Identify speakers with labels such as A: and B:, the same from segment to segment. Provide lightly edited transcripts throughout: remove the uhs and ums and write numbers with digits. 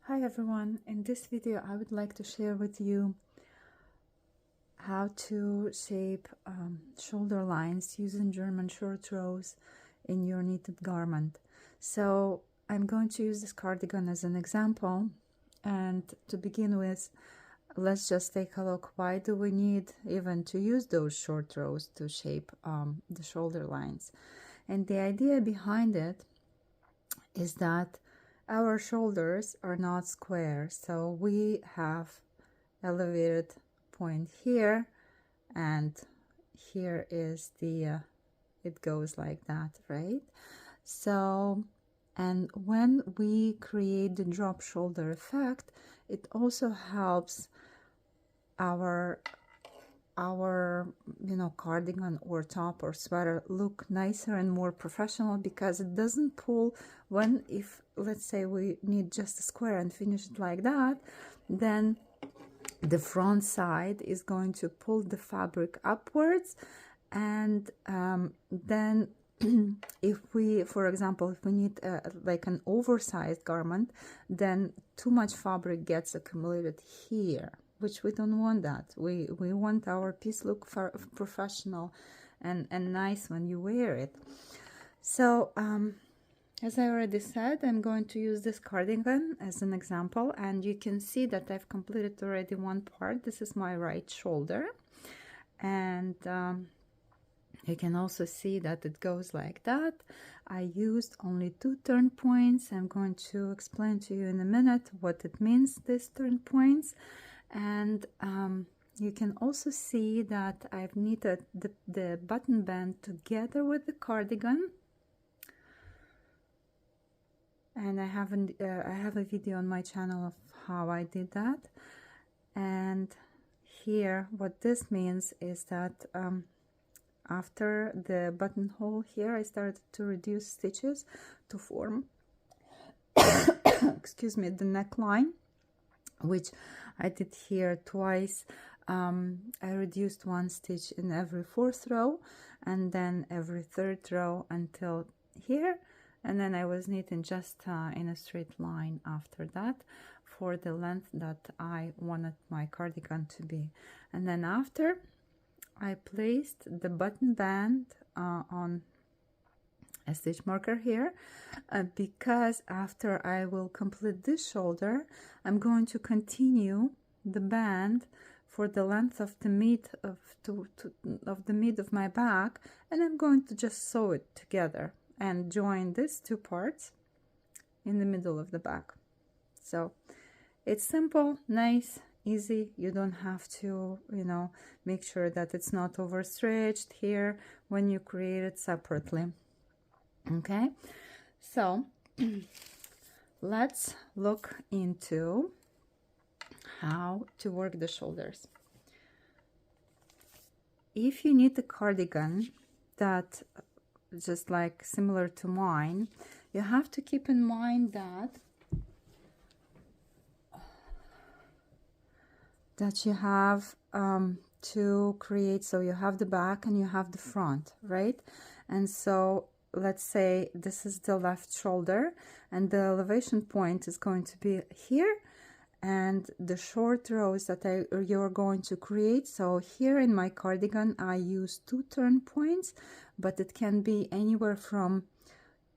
A: Hi everyone, in this video I would like to share with you how to shape shoulder lines using German short rows in your knitted garment. So I'm going to use this cardigan as an example, and to begin with, let's just take a look. Why do we need even to use those short rows to shape the shoulder lines? And the idea behind it is that our shoulders are not square, so we have elevated point here, and here is the it goes like that, right? So, and when we create the drop shoulder effect, it also helps our cardigan or top or sweater look nicer and more professional, because it doesn't pull. When, if let's say we need just a square and finish it like that, then the front side is going to pull the fabric upwards, and then if we, for example, if we need like an oversized garment, then too much fabric gets accumulated here, which we don't want. That we want our piece look professional and nice when you wear it. So as I already said, I'm going to use this cardigan as an example, and you can see that I've completed already one part. This is my right shoulder, and you can also see that it goes like that. I used only 2 turn points. I'm going to explain to you in a minute what it means, these turn points. And you can also see that I've knitted the button band together with the cardigan. And I have a video on my channel of how I did that. And here, what this means is that after the buttonhole here, I started to reduce stitches to form excuse me, the neckline, which I did here twice. I reduced 1 stitch in every 4th row, and then every 3rd row until here, and then I was knitting just in a straight line after that for the length that I wanted my cardigan to be. And then after, I placed the button band on a stitch marker here, because after I will complete this shoulder, I'm going to continue the band for the length of the mid of the mid of my back, and I'm going to just sew it together and join these 2 parts in the middle of the back. So it's simple, nice, easy. You don't have to, make sure that it's not overstretched here when you create it separately. Okay, so let's look into how to work the shoulders. If you need a cardigan that just like similar to mine, you have to keep in mind that you have to create, so you have the back and you have the front, right? And so let's say this is the left shoulder, and the elevation point is going to be here, and the short rows that you're going to create. So here in my cardigan I use 2 turn points, but it can be anywhere from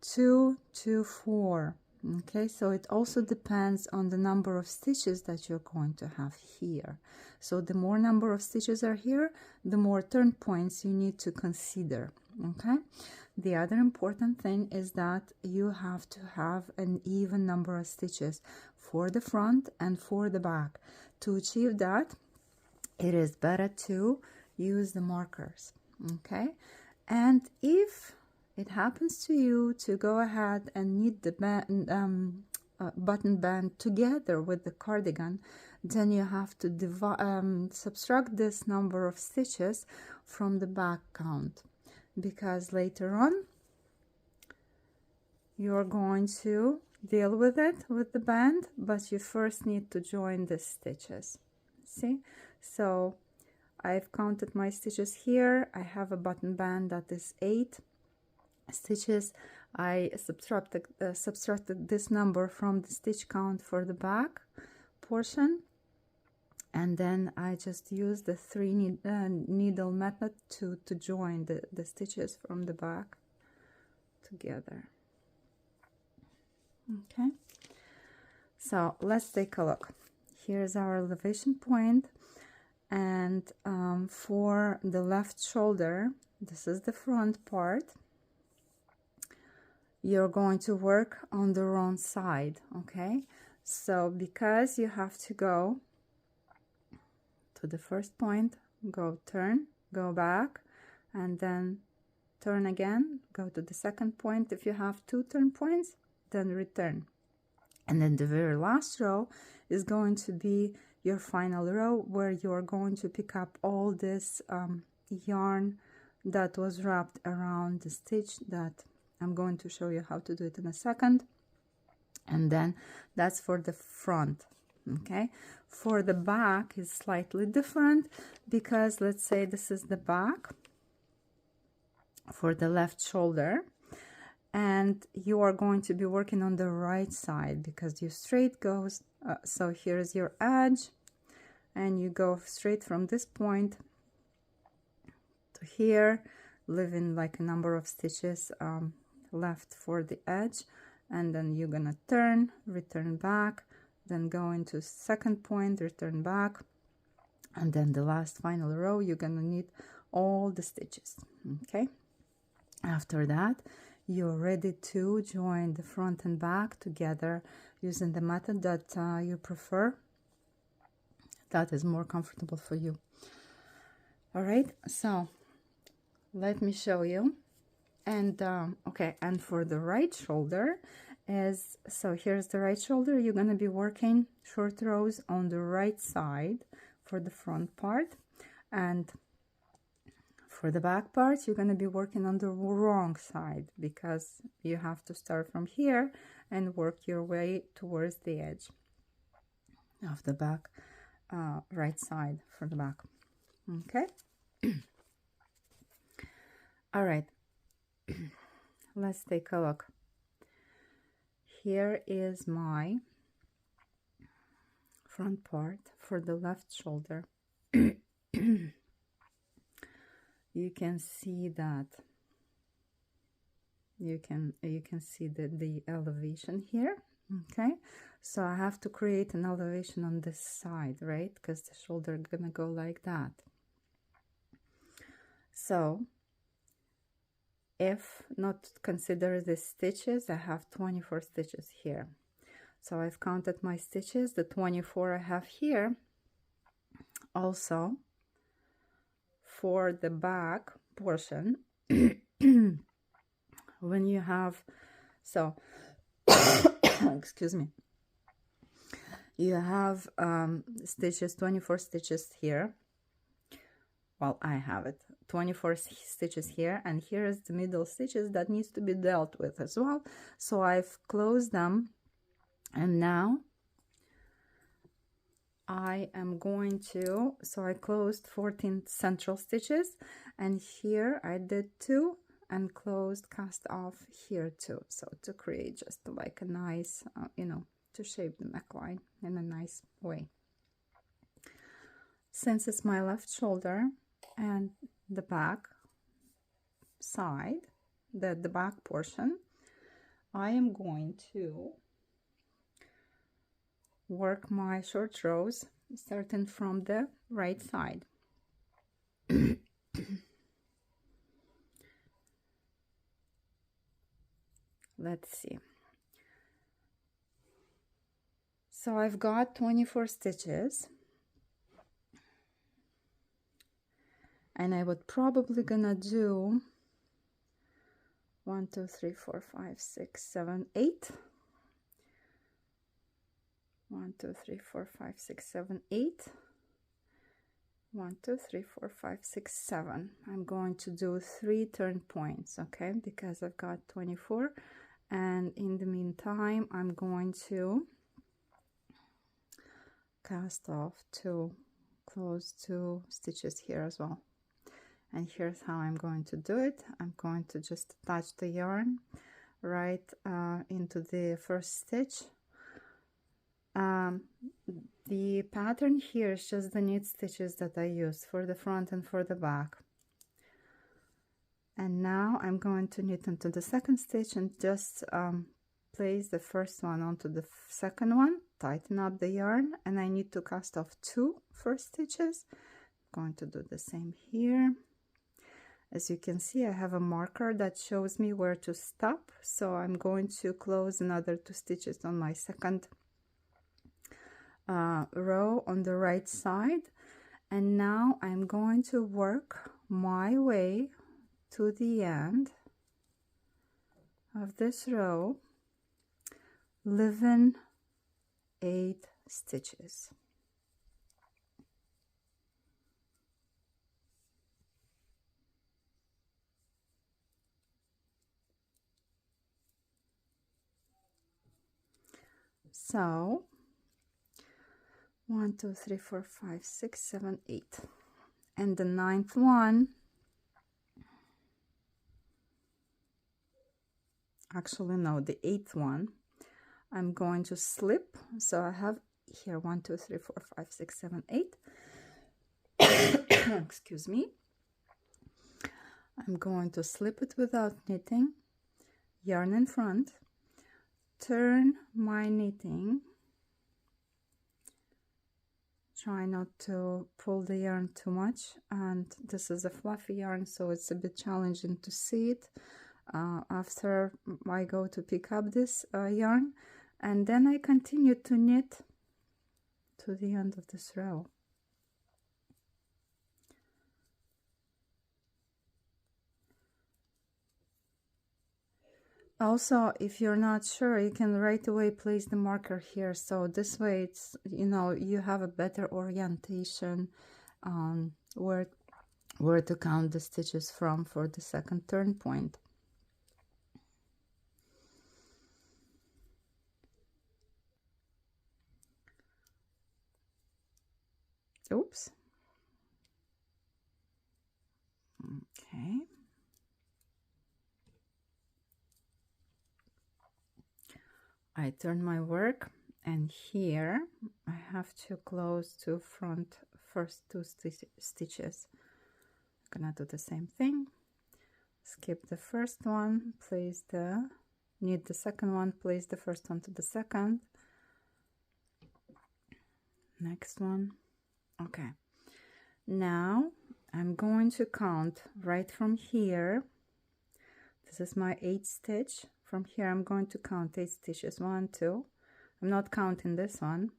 A: 2 to 4. Okay, so it also depends on the number of stitches that you're going to have here. So the more number of stitches are here, the more turn points you need to consider. Okay, the other important thing is that you have to have an even number of stitches for the front and for the back. To achieve that, it is better to use the markers. Okay, and if it happens to you to go ahead and knit the button band together with the cardigan, then you have to subtract this number of stitches from the back count, because later on you're going to deal with it with the band, but you first need to join the stitches. See, so I've counted my stitches here. I have a button band that is 8 stitches. I subtracted this number from the stitch count for the back portion, and then I just used the needle method to join the stitches from the back together. Okay, so let's take a look. Here's our elevation point, and for the left shoulder, this is the front part. You're going to work on the wrong side, okay? So because you have to go to the first point, go turn, go back, and then turn again, go to the second point. If you have 2 turn points, then return. And then the very last row is going to be your final row, where you're going to pick up all this yarn that was wrapped around the stitch that I'm going to show you how to do it in a second. And then that's for the front. Okay, for the back is slightly different, because let's say this is the back for the left shoulder, and you are going to be working on the right side because you straight goes so here's your edge, and you go straight from this point to here, leaving like a number of stitches left for the edge, and then you're gonna turn, return back, then go into second point, return back, and then the last final row you're gonna need all the stitches. Okay, after that you're ready to join the front and back together using the method that you prefer, that is more comfortable for you. All right, so let me show you. And okay, and for the right shoulder is, so here's the right shoulder. You're going to be working short rows on the right side for the front part, and for the back part you're going to be working on the wrong side, because you have to start from here and work your way towards the edge of the back, right side for the back. Okay. All right. Let's take a look. Here is my front part for the left shoulder. You can see that you can see the elevation here. Okay, so I have to create an elevation on this side, right? Because the shoulder is gonna go like that. So if not consider the stitches, I have 24 stitches here. So I've counted my stitches, the 24 I have here. Also for the back portion, when you have, so excuse me, you have stitches, 24 stitches here. Well, I have it 24 stitches here, and here is the middle stitches that needs to be dealt with as well. So I've closed them, and now I am going to, so I closed 14 central stitches, and here I did 2 and closed, cast off here 2, so to create just like a nice you know, to shape the neckline in a nice way. Since it's my left shoulder and the back side, the back portion, I am going to work my short rows starting from the right side. Let's see. So I've got 24 stitches, and I would probably gonna do 1 2 3 4 5 6 7 8. 1 2 3 4 5 6 7 8. 1 2 3 4 5 6 7. I'm going to do 3 turn points, okay, because I've got 24, and in the meantime I'm going to cast off 2, close 2 stitches here as well. And here's how I'm going to do it. I'm going to just attach the yarn right into the first stitch. The pattern here is just the knit stitches that I used for the front and for the back. And now I'm going to knit into the second stitch and just place the first one onto the second one, tighten up the yarn, and I need to cast off 2 first stitches. I'm going to do the same here. As you can see, I have a marker that shows me where to stop, so I'm going to close another 2 stitches on my second row on the right side, and now I'm going to work my way to the end of this row, leaving 8 stitches. So 1, 2, 3, 4, 5, 6, 7, 8, and the 9th one, actually no, the 8th one, I'm going to slip. So I have here 1, 2, 3, 4, 5, 6, 7, 8. Excuse me. I'm going to slip it without knitting, yarn in front, turn my knitting, try not to pull the yarn too much, and this is a fluffy yarn, so it's a bit challenging to see it after I go to pick up this yarn, and then I continue to knit to the end of this row. Also, if you're not sure, you can right away place the marker here, so this way it's, you know, you have a better orientation where to count the stitches from for the second turn point. Oops. Okay. I turn my work, and here I have to close to front first 2 stitches. I'm gonna do the same thing. Skip the first one, place the knit the second one, place the first one to the second, next one. Okay, now I'm going to count right from here. This is my 8th stitch. From here I'm going to count 8 stitches. 1, 2. I'm not counting this one.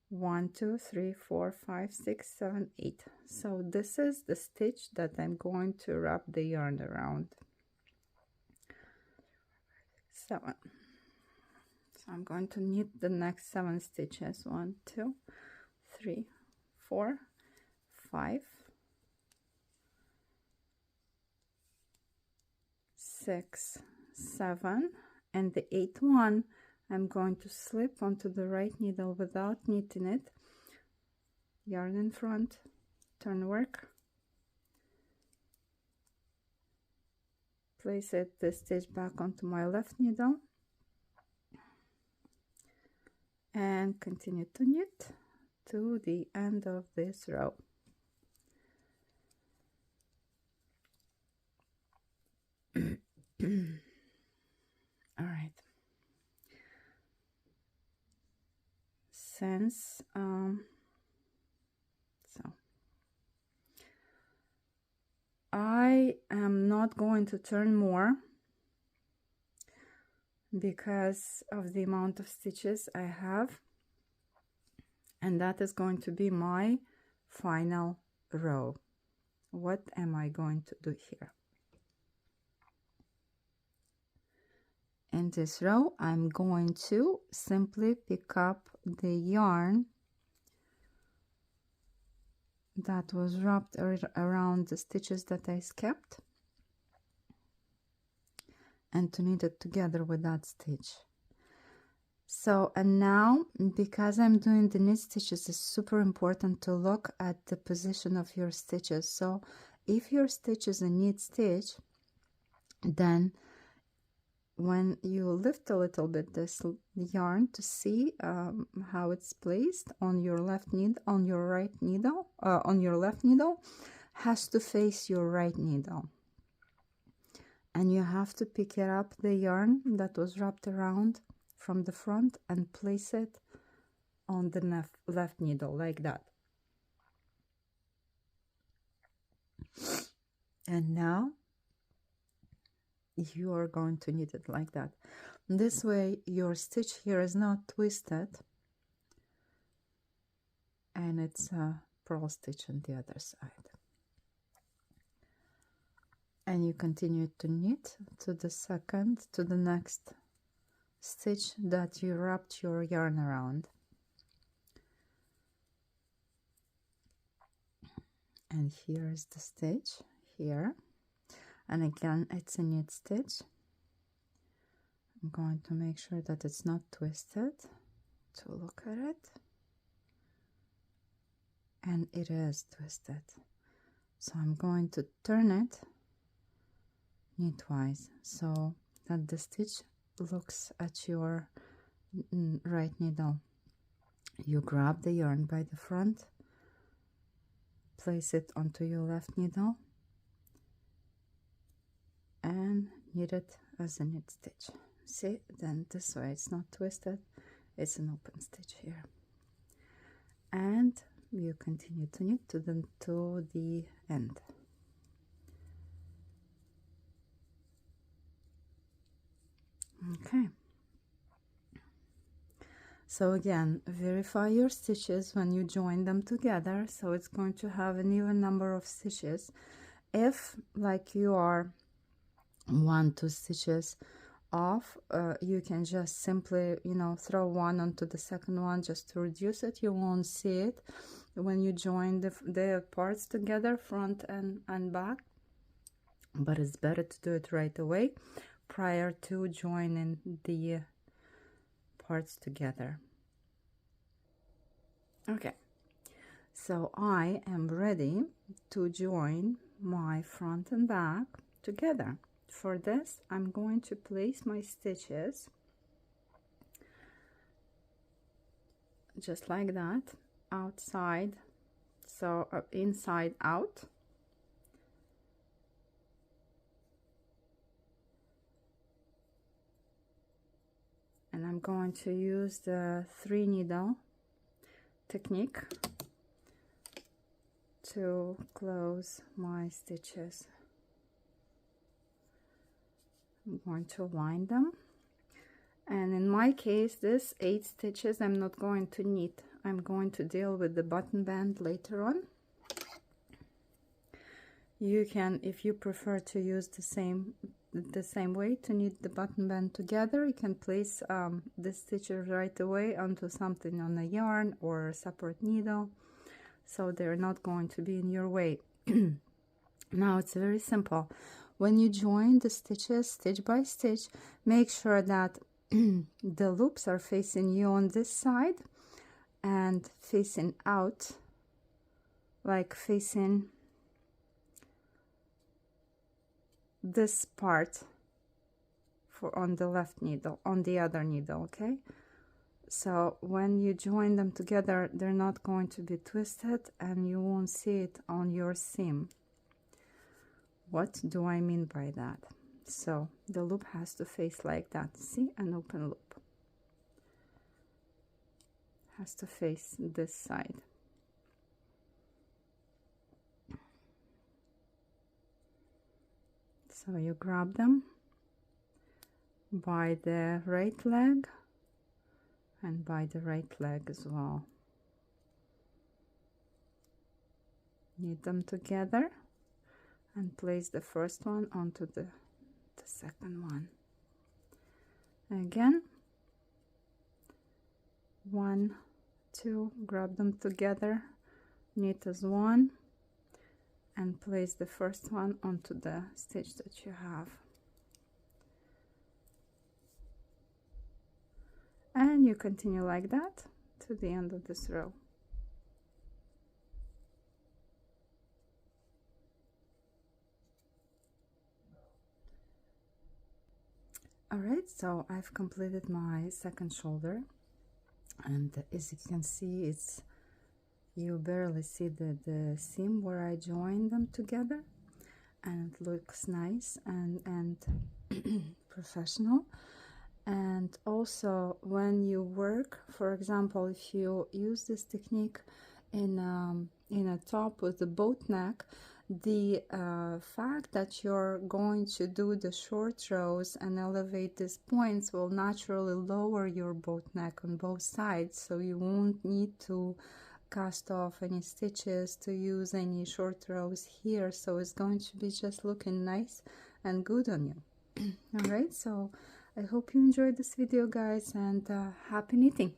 A: 1, 2, 3, 4, 5, 6, 7, 8. So this is the stitch that I'm going to wrap the yarn around. 7. So I'm going to knit the next 7 stitches. 1, 2, 3, 4, 5, 6, 7, and the 8th one I'm going to slip onto the right needle without knitting it, yarn in front, turn work, place it the stitch back onto my left needle, and continue to knit to the end of this row. All right. Since so I am not going to turn more because of the amount of stitches I have, and that is going to be my final row. What am I going to do here? In this row, I'm going to simply pick up the yarn that was wrapped around the stitches that I skipped, and to knit it together with that stitch. So, and now, because I'm doing the knit stitches, it's super important to look at the position of your stitches. So if your stitch is a knit stitch, then when you lift a little bit this yarn to see how it's placed on your left needle, on your right needle, on your left needle, has to face your right needle. And you have to pick it up, the yarn that was wrapped around from the front, and place it on the left needle like that. And now you are going to knit it like that. This way your stitch here is not twisted, and it's a purl stitch on the other side. And you continue to knit to the next stitch that you wrapped your yarn around. And here is the stitch here, and again it's a knit stitch. I'm going to make sure that it's not twisted to look at it, and it is twisted, so I'm going to turn it knitwise so that the stitch looks at your right needle. You grab the yarn by the front, place it onto your left needle, and knit it as a knit stitch. See, then this way it's not twisted, it's an open stitch here. And you continue to knit to the end. Okay, so again, verify your stitches when you join them together, so it's going to have an even number of stitches. If like you are 1-2 stitches off, you can just simply, you know, throw one onto the second one just to reduce it. You won't see it when you join the parts together, front and back, but it's better to do it right away prior to joining the parts together. Okay, so I am ready to join my front and back together. For this, I'm going to place my stitches just like that, outside, so inside out. And I'm going to use the 3 needle technique to close my stitches. I'm going to line them, and in my case this 8 stitches I'm not going to knit. I'm going to deal with the button band later on. You can, if you prefer to use the same way to knit the button band together, you can place the stitches right away onto something on a yarn or a separate needle, so they're not going to be in your way. Now it's very simple. When you join the stitches stitch by stitch, make sure that the loops are facing you on this side and facing out, like facing this part for on the left needle, on the other needle. Okay, so when you join them together, they're not going to be twisted and you won't see it on your seam. What do I mean by that? So the loop has to face like that. See, an open loop has to face this side. So you grab them by the right leg and by the right leg as well. Knit them together and place the first one onto the second one. Again, 1, 2, grab them together, knit as one, and place the first one onto the stitch that you have. And you continue like that to the end of this row. All right, right, so I've completed my second shoulder, and as you can see, it's you barely see the seam where I joined them together, and it looks nice and professional. And also, when you work, for example, if you use this technique in a top with a boat neck, the fact that you're going to do the short rows and elevate these points will naturally lower your boat neck on both sides, so you won't need to cast off any stitches to use any short rows here, so it's going to be just looking nice and good on you. All right, so I hope you enjoyed this video, guys, and happy knitting.